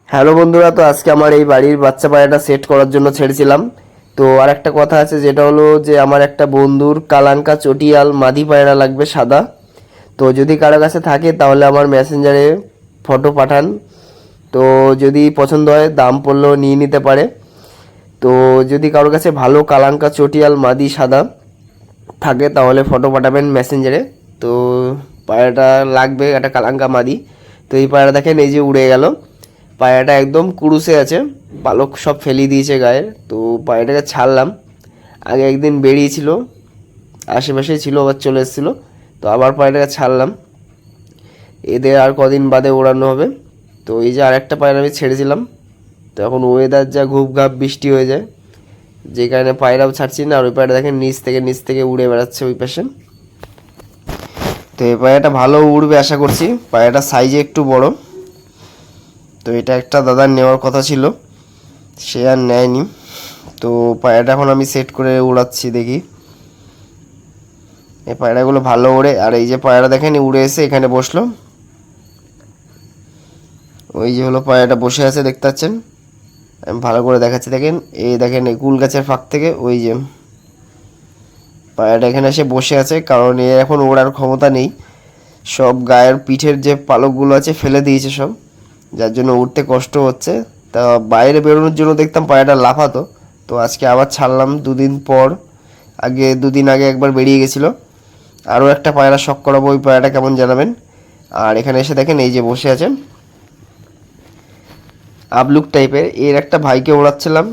Hello বন্ধুরা, তো আজকে আমার এই বাড়ির বাচ্চা পায়রাটা সেট করার জন্য ছেড়েছিলাম। তো আর একটা কথা আছে, যেটা হলো যে আমার একটা বন্ধুর কালাঙ্কা চটিয়াল মাদি পায়রা লাগবে সাদা। তো যদি কারো কাছে থাকে তাহলে আমার মেসেঞ্জারে ফটো পাঠান। তো যদি পছন্দ হয় দাম পড়লেও নিয়ে নিতে পারে। তো যদি কারোর কাছে ভালো কালাঙ্কা চটিয়াল মাদি সাদা থাকে তাহলে ফটো পাঠাবেন মেসেঞ্জারে। তো পায়রাটা লাগবে একটা কালাঙ্কা মাদি। তো এই পায়রা দেখেন এই যে উড়ে গেল। পায়রাটা একদম কুরুসে আছে, পালক সব ফেলিয়ে দিয়েছে গায়ের। তো পায়রাটাকে ছাড়লাম, আগে একদিন বেরিয়েছিল, আশেপাশেই ছিল, আবার চলে এসেছিলো। তো আবার পায়রাটাকে ছাড়লাম, এদের আর কদিন বাদে ওড়ানো হবে। তো এই যে আরেকটা পায়রা আমি ছেড়েছিলাম, তো এখন ওয়েদার যা ঘুপ ঘাপ বৃষ্টি হয়ে যায়, যে কারণে পায়রাও ছাড়ছি না। আর ওই পায়রা দেখেন নিচ থেকে উড়ে বেড়াচ্ছে ওই পাশে। তো এই পায়রাটা ভালো উড়বে আশা করছি, পায়রাটা সাইজে একটু বড়। তো এটা একটা দাদার নেওয়ার কথা ছিল, সে আর নেয়নি। তো পায়রাটা এখন আমি সেট করে উড়াচ্ছি, দেখি। এই পায়রাগুলো ভালো ওড়ে। আর এই যে পায়রা দেখেন উড়ে এসে এখানে বসলো, ওই যে হলো পায়রাটা বসে আছে, দেখতে পাচ্ছেন। আমি ভালো করে দেখাচ্ছি, দেখেন এই দেখেন এই কুল গাছের ফাঁক থেকে ওই যে পায়রাটা এখানে এসে বসে আছে। কারণ এর এখন ওড়ার ক্ষমতা নেই, সব গায়ের পিঠের যে পালকগুলো আছে ফেলে দিয়েছে সব, যার জন্য উঠতে কষ্ট হচ্ছে। তা বাইরে বেরোনোর জন্য দেখতাম পায়রাটা লাফাতো। তো আজকে আবার ছাড়লাম দুদিন পর, দুদিন আগে একবার বেরিয়ে গেছিলো। আরও একটা পায়রা শখ করাবো, ওই পায়রাটা কেমন জানাবেন। আর এখানে এসে দেখেন এই যে বসে আছেন, আবলুক টাইপের। এর একটা ভাইকে ওড়াচ্ছিলাম,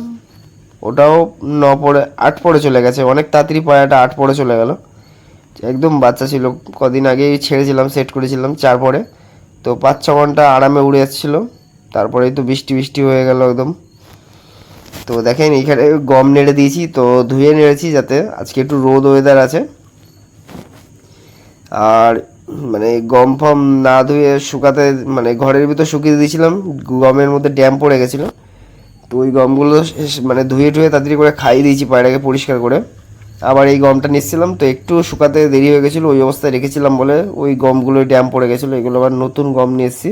ওটাও 9 পড়ে 8 পড়ে চলে গেছে, অনেক তাড়াতাড়ি পায়রাটা 8 পড়ে চলে গেল। একদম বাচ্চা ছিল, কদিন আগেই ছেড়েছিলাম, সেট করেছিলাম 4 পরে। তো 5-6 ঘন্টা আরামে উড়ে যাচ্ছিলো, তারপরেই তো বৃষ্টি বৃষ্টি হয়ে গেল একদম। তো দেখেন এইখানে গম নেড়ে দিয়েছি, তো ধুয়ে নেড়েছি যাতে আজকে একটু রোদ ওয়েদার আছে। আর মানে গম ফম না ধুয়ে শুকাতে, মানে ঘরের ভিতর শুকিয়ে দিয়েছিলাম, গমের মধ্যে ড্যাম পড়ে গেছিলো। তো ওই গমগুলো মানে ধুয়ে টুয়ে তাড়াতাড়ি করে খাইয়ে দিয়েছি পায়রাকে পরিষ্কার করে। আবার এই গমটা নিচ্ছিলাম, তো একটু শুকাতে দেরি হয়ে গেছিলো, ওই অবস্থায় রেখেছিলাম বলে ওই গমগুলো ড্যাম পড়ে গেছিলো। এগুলো আবার নতুন গম নিয়ে এসেছি।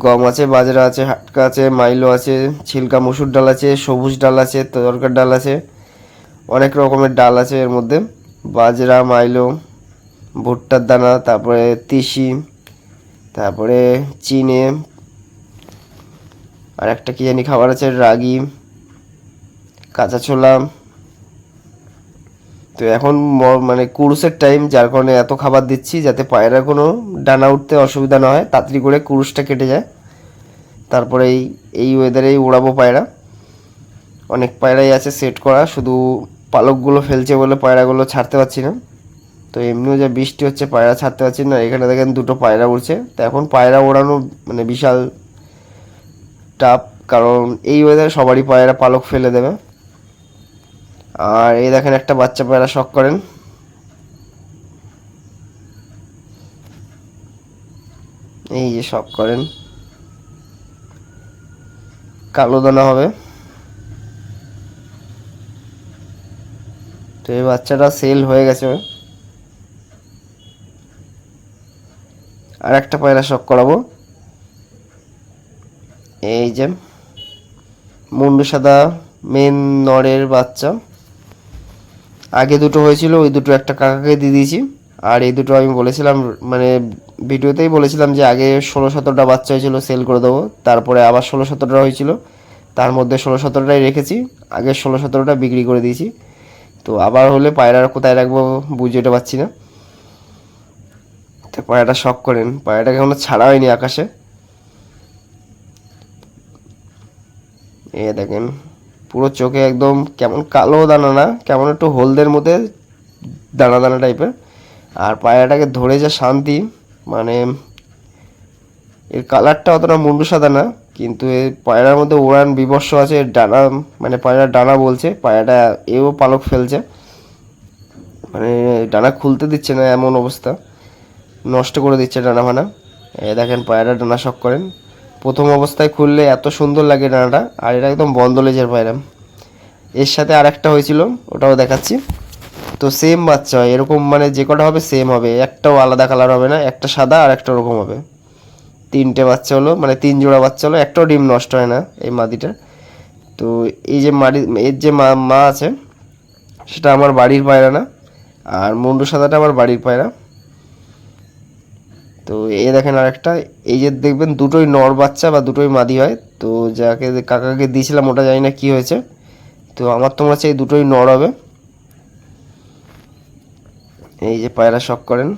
গম আছে, বাজরা আছে, হাটকা আছে, মাইলো আছে, ছিলকা মসুর ডাল আছে, সবুজ ডাল আছে, তরকার ডাল আছে, অনেক রকমের ডাল আছে এর মধ্যে। বাজরা, মাইলো, ভুট্টার দানা, তারপরে তিসি, তারপরে চিনে, আর একটা কি জানি খাবার আছে, রাগি, কাঁচা ছোলা। তো এখন মানে কুরুসের টাইম, যার কারণে এত খাবার দিচ্ছি যাতে পায়রা কোনো ডানা উঠতে অসুবিধা না হয়, তাড়াতাড়ি করে কুরুসটা কেটে যায়। তারপরে এই ওয়েদারেই উড়াবো পায়রা। অনেক পায়রাই আছে সেট করা, শুধু পালকগুলো ফেলছে বলে পায়রাগুলো ছাড়তে পারছি না। তো এমনিও যা বৃষ্টি হচ্ছে পায়রা ছাড়তে পারছি না। এখানে দেখেন দুটো পায়রা উড়ছে। তো এখন পায়রা ওড়ানো মানে বিশাল টাফ, কারণ এই ওয়েদারে সবারই পায়রা পালক ফেলে দেবে। আর এই দেখেন একটা বাচ্চা পায়রা শখ করেন, এই যে শখ করেন, কালো দানা হবে। তো এই বাচ্চাটা সেল হয়ে গেছে। আর একটা পায়রা শখ করাবো, এই যে মুন্ডু সাদা মেন নরের বাচ্চা। আগে দুটো হয়েছিল, ওই দুটো একটা কাকাকে দিয়ে দিয়েছি। আর এই দুটো আমি বলেছিলাম, মানে ভিডিওতেই বলেছিলাম যে আগে 16-17টা বাচ্চা হয়েছিল, সেল করে দেবো। তারপরে আবার 16-17টা হয়েছিল, তার মধ্যে 16-17টাই রেখেছি, আগে 16-17টা বিক্রি করে দিয়েছি। তো আবার হলে পায়রা কোথায় রাখবো বুঝে ওঠা পাচ্ছি না। তো পায়রাটা শখ করেন, পায়রাটাকে এখনো ছাড়া হয়নি আকাশে। এ দেখেন পুরো চোখে একদম কেমন কালো দানা, না কেমন একটু হলদের মধ্যে দানা দানা টাইপের। আর পায়রাটাকে ধরে যা শান্তি, মানে এর কালারটা অতটা মুন্ডু সাদা না, কিন্তু এই পায়রার মধ্যে উড়ান বিবর্ষ আছে। এর ডানা, মানে পায়রার ডানা বলছে, পায়রাটা এও পালক ফেলছে, মানে ডানা খুলতে দিচ্ছে না এমন অবস্থা, নষ্ট করে দিচ্ছে ডানা ফানা। দেখেন পায়রা ডানা শখ করেন, প্রথম অবস্থায় খুললে এত সুন্দর লাগে ডানাটা, আর এটা একদম বন্ধ লেজের পায়রা। এর সাথে আর একটা হয়েছিল, ওটাও দেখাচ্ছি। তো সেম বাচ্চা হয় এরকম, মানে যে কটা হবে সেম হবে, একটাও আলাদা কালার হবে না, একটা সাদা আর একটা ওরকম হবে। 3টে বাচ্চা হলো, মানে 3 জোড়া বাচ্চা হলো, একটাও ডিম নষ্ট হয় না এই মাদিটা। তো এই যে এর যে মা আছে সেটা আমার বাড়ির পায়রা না, আর মুন্ডু সাদাটা আমার বাড়ির পায়রা। তো এই দেখেন আরেকটা, এই যে দেখবেন দুটোই নর বাচ্চা বা দুটোই মাদি হয়। তো যাকে কাকাকে দিয়েছিলাম ওটা জানি না কি হয়েছে, তো আমার তো মনে হচ্ছে এই দুটোই নর হবে। এই যে পায়রা শখ করেন।